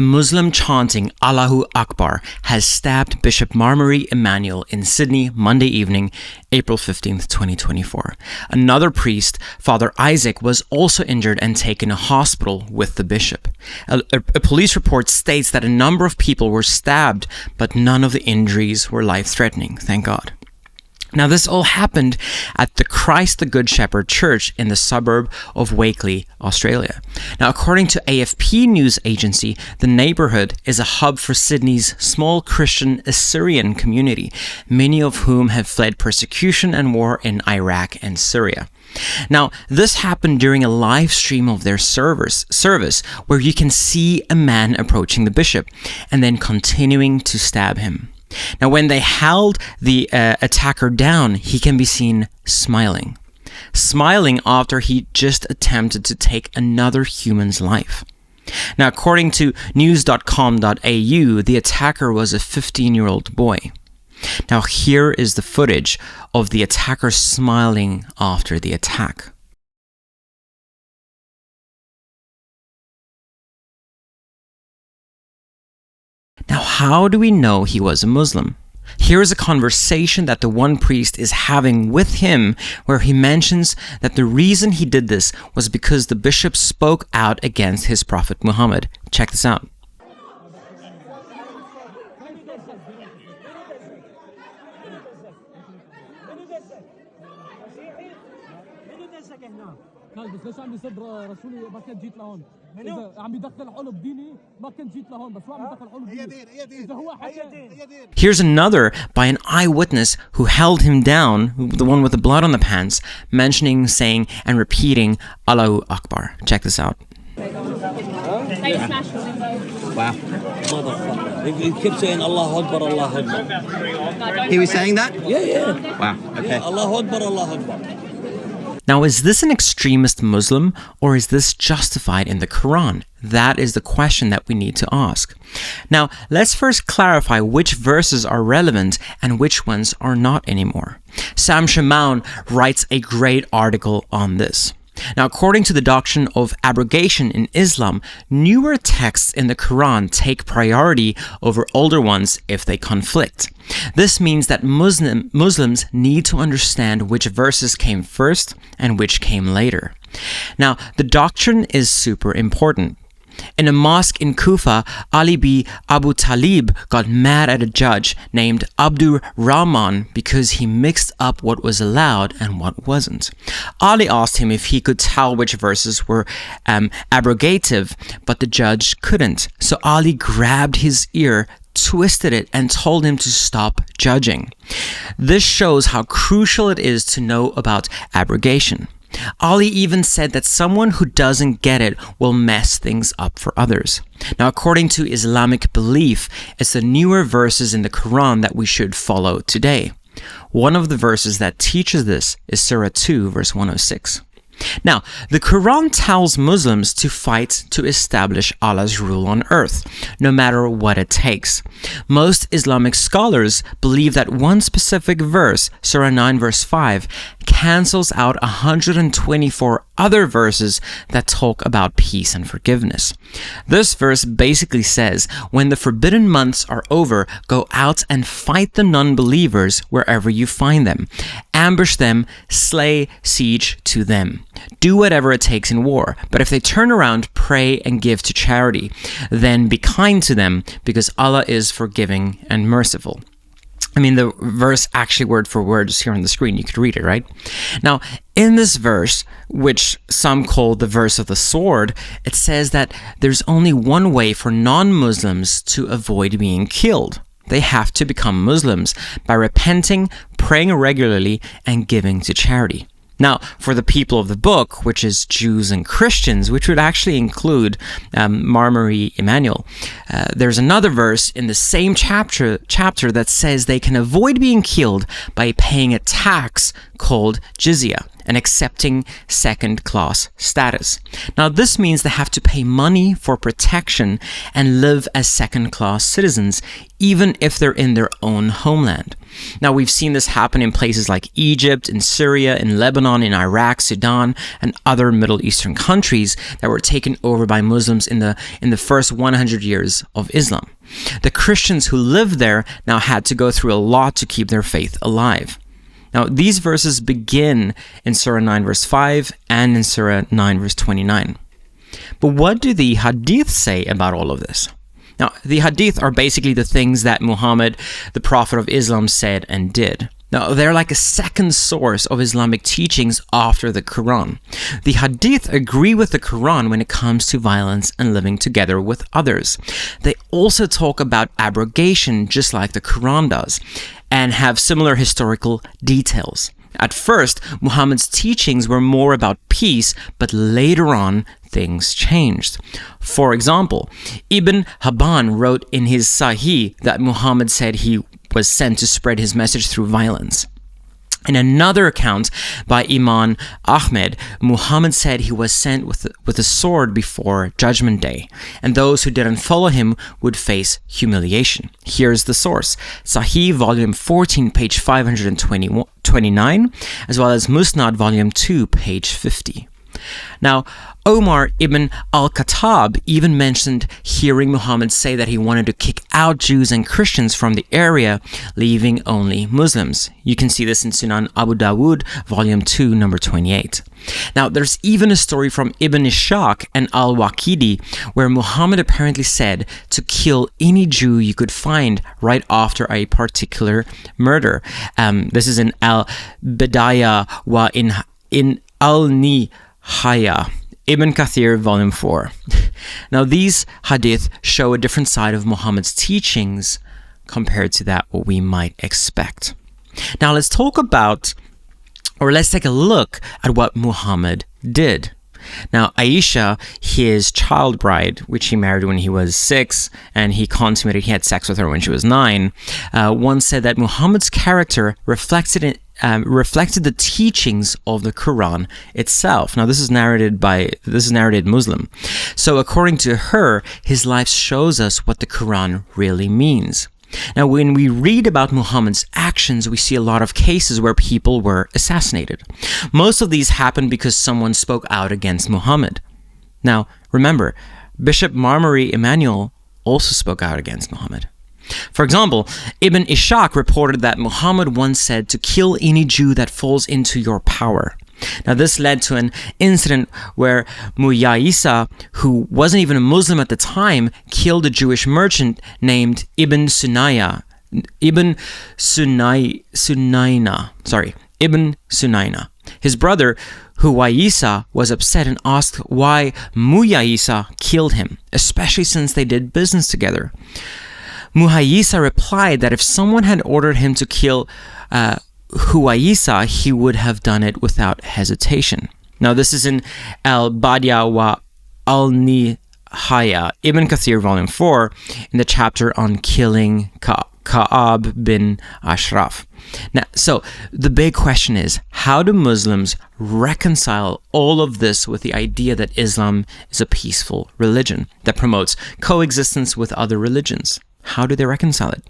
A Muslim chanting Allahu Akbar has stabbed Bishop Mar Mari Emmanuel in Sydney Monday evening, April 15th, 2024. Another priest, Father Isaac, was also injured and taken to hospital with the bishop. A police report states that a number of people were stabbed, but none of the injuries were life-threatening, thank God. Now, this all happened at the Christ the Good Shepherd Church in the suburb of Wakeley, Australia. Now, according to AFP news agency, the neighborhood is a hub for Sydney's small Christian Assyrian community, many of whom have fled persecution and war in Iraq and Syria. Now, this happened during a live stream of their service where you can see a man approaching the bishop and then continuing to stab him. Now, when they held the attacker down, he can be seen smiling after he just attempted to take another human's life. Now, according to news.com.au, the attacker was a 15-year-old boy. Now, here is the footage of the attacker smiling after the attack. Now, how do we know he was a Muslim? Here is a conversation that the one priest is having with him where he mentions that the reason he did this was because the bishop spoke out against his prophet Muhammad. Check this out. Here's another by an eyewitness who held him down, the one with the blood on the pants, mentioning, saying, and repeating Allahu Akbar. Check this out. Wow. He kept saying Allahu Akbar, Allahu Akbar. He was saying that? Yeah. Wow, okay. Yeah, Allahu Akbar, Allahu Akbar. Now, is this an extremist Muslim, or is this justified in the Quran? That is the question that we need to ask. Now, let's first clarify which verses are relevant and which ones are not anymore. Sam Shamoun writes a great article on this. Now, according to the doctrine of abrogation in Islam, newer texts in the Quran take priority over older ones if they conflict. This means that Muslims need to understand which verses came first and which came later. Now, the doctrine is super important. In a mosque in Kufa, Ali bin Abu Talib got mad at a judge named Abdur Rahman because he mixed up what was allowed and what wasn't. Ali asked him if he could tell which verses were abrogative, but the judge couldn't. So Ali grabbed his ear, twisted it, and told him to stop judging. This shows how crucial it is to know about abrogation. Ali even said that someone who doesn't get it will mess things up for others. Now, according to Islamic belief, it's the newer verses in the Quran that we should follow today. One of the verses that teaches this is Surah 2, verse 106. Now, the Quran tells Muslims to fight to establish Allah's rule on earth, no matter what it takes. Most Islamic scholars believe that one specific verse, Surah 9 verse 5, cancels out 124 other verses that talk about peace and forgiveness. This verse basically says, when the forbidden months are over, go out and fight the non-believers wherever you find them. Ambush them, slay, siege to them. Do whatever it takes in war, but if they turn around, pray and give to charity. Then be kind to them, because Allah is forgiving and merciful. I mean, the verse actually word for word is here on the screen. You could read it, right? Now, in this verse, which some call the verse of the sword, it says that there's only one way for non-Muslims to avoid being killed. They have to become Muslims by repenting, praying regularly, and giving to charity. Now, for the people of the book, which is Jews and Christians, which would actually include Mar Mari Emmanuel, there's another verse in the same chapter that says they can avoid being killed by paying a tax called jizya, and accepting second-class status. Now, this means they have to pay money for protection and live as second-class citizens, even if they're in their own homeland. Now, we've seen this happen in places like Egypt, in Syria, in Lebanon, in Iraq, Sudan, and other Middle Eastern countries that were taken over by Muslims in the first 100 years of Islam. The Christians who lived there now had to go through a lot to keep their faith alive. Now, these verses begin in Surah 9 verse 5 and in Surah 9 verse 29. But what do the hadith say about all of this? Now, the hadith are basically the things that Muhammad, the Prophet of Islam, said and did. Now, they're like a second source of Islamic teachings after the Quran. The hadith agree with the Quran when it comes to violence and living together with others. They also talk about abrogation, just like the Quran does, and have similar historical details. At first, Muhammad's teachings were more about peace, but later on, things changed. For example, Ibn Hibban wrote in his Sahih that Muhammad said he was sent to spread his message through violence. In another account by Imam Ahmed, Muhammad said he was sent with a sword before Judgment Day, and those who didn't follow him would face humiliation. Here's the source: Sahih, volume 14, page 529, as well as Musnad, volume 2, page 50. Now, Omar ibn al-Khattab even mentioned hearing Muhammad say that he wanted to kick out Jews and Christians from the area, leaving only Muslims. You can see this in Sunan Abu Dawud, volume 2, number 28. Now, there's even a story from Ibn Ishaq and al-Waqidi where Muhammad apparently said to kill any Jew you could find right after a particular murder. This is in al-Bidayah wa in al-Nihaya, Ibn Kathir, volume 4. Now, these hadith show a different side of Muhammad's teachings compared to that what we might expect. Now, let's take a look at what Muhammad did. Now, Aisha, his child bride, which he married when he was 6, and he had sex with her when she was 9, once said that Muhammad's character reflected the teachings of the Quran itself. Now, this is narrated Muslim. So, according to her, his life shows us what the Quran really means. Now, when we read about Muhammad's actions, we see a lot of cases where people were assassinated. Most of these happened because someone spoke out against Muhammad. Now, remember, Bishop Mar Mari Emmanuel also spoke out against Muhammad. For example, Ibn Ishaq reported that Muhammad once said to kill any Jew that falls into your power. Now, this led to an incident where Muyaisa, who wasn't even a Muslim at the time, killed a Jewish merchant named Ibn Sunayna. His brother, Huwayisa, was upset and asked why Muyaisa killed him, especially since they did business together. Muhayisa replied that if someone had ordered him to kill Huwayisa, he would have done it without hesitation. Now, this is in Al-Badiya wa Al-Nihaya, Ibn Kathir, volume 4, in the chapter on killing Ka'ab bin Ashraf. Now, so the big question is, how do Muslims reconcile all of this with the idea that Islam is a peaceful religion that promotes coexistence with other religions? How do they reconcile it?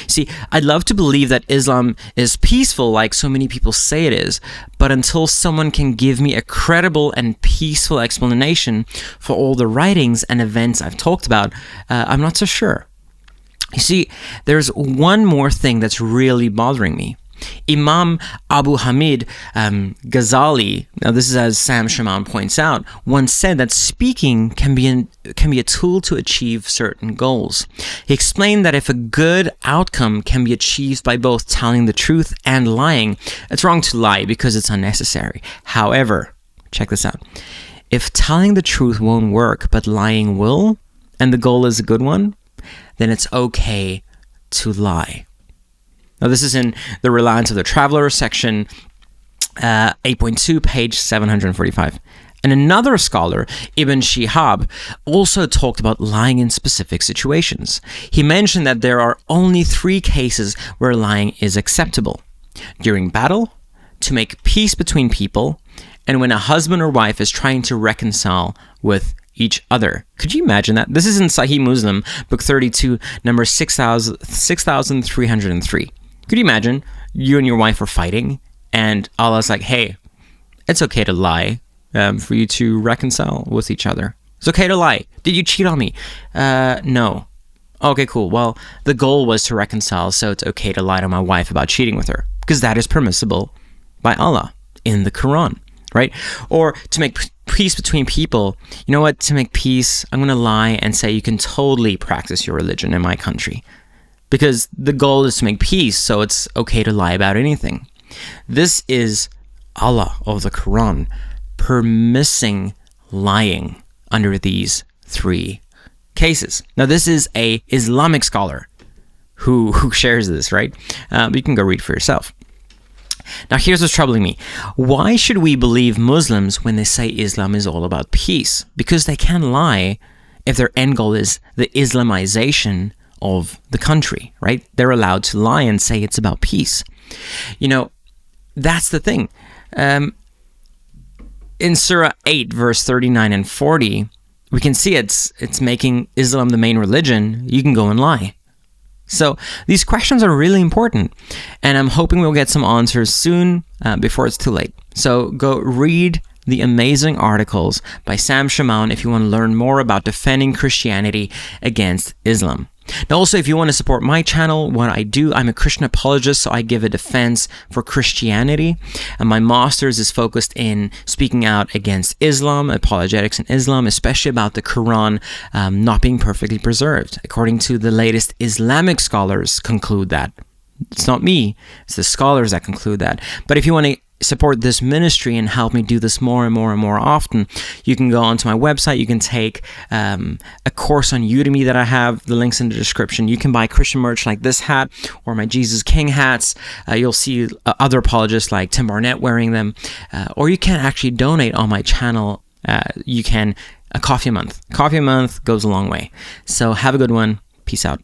See, I'd love to believe that Islam is peaceful like so many people say it is, but until someone can give me a credible and peaceful explanation for all the writings and events I've talked about, I'm not so sure. You see, there's one more thing that's really bothering me. Imam Abu Hamid Ghazali, now this is as Sam Shaman points out, once said that speaking can be a tool to achieve certain goals. He explained that if a good outcome can be achieved by both telling the truth and lying, it's wrong to lie because it's unnecessary. However, check this out. If telling the truth won't work but lying will, and the goal is a good one, then it's okay to lie. Now, this is in The Reliance of the Traveler, section 8.2, page 745. And another scholar, Ibn Shihab, also talked about lying in specific situations. He mentioned that there are only 3 cases where lying is acceptable: during battle, to make peace between people, and when a husband or wife is trying to reconcile with each other. Could you imagine that? This is in Sahih Muslim, book 32, number 6303. Could you imagine you and your wife are fighting, and Allah's like, hey, it's okay to lie for you to reconcile with each other. It's okay to lie. Did you cheat on me? No. Okay, cool. Well, the goal was to reconcile, so it's okay to lie to my wife about cheating with her, because that is permissible by Allah in the Quran, right? Or to make peace between people. You know what? To make peace, I'm going to lie and say you can totally practice your religion in my country, because the goal is to make peace, so it's okay to lie about anything. This is Allah of the Quran permitting lying under these three cases. Now, this is a Islamic scholar who shares this, right? You can go read for yourself. Now, here's what's troubling me. Why should we believe Muslims when they say Islam is all about peace? Because they can lie if their end goal is the Islamization of the country, right? They're allowed to lie and say it's about peace. You know, that's the thing. In Surah 8, verse 39 and 40, we can see it's making Islam the main religion. You can go and lie. So these questions are really important, and I'm hoping we'll get some answers soon before it's too late. So go read the amazing articles by Sam Shamoun if you want to learn more about defending Christianity against Islam. Now, also, if you want to support my channel, what I do, I'm a Christian apologist, so I give a defense for Christianity. And my master's is focused in speaking out against Islam, apologetics in Islam, especially about the Quran not being perfectly preserved. According to the latest Islamic scholars conclude that. It's not me, it's the scholars that conclude that. But if you want to support this ministry and help me do this more and more and more often, you can go onto my website. You can take a course on Udemy that I have. The link's in the description. You can buy Christian merch like this hat or my Jesus King hats. You'll see other apologists like Tim Barnett wearing them. Or you can actually donate on my channel. You can a coffee a month. Coffee a month goes a long way. So have a good one. Peace out.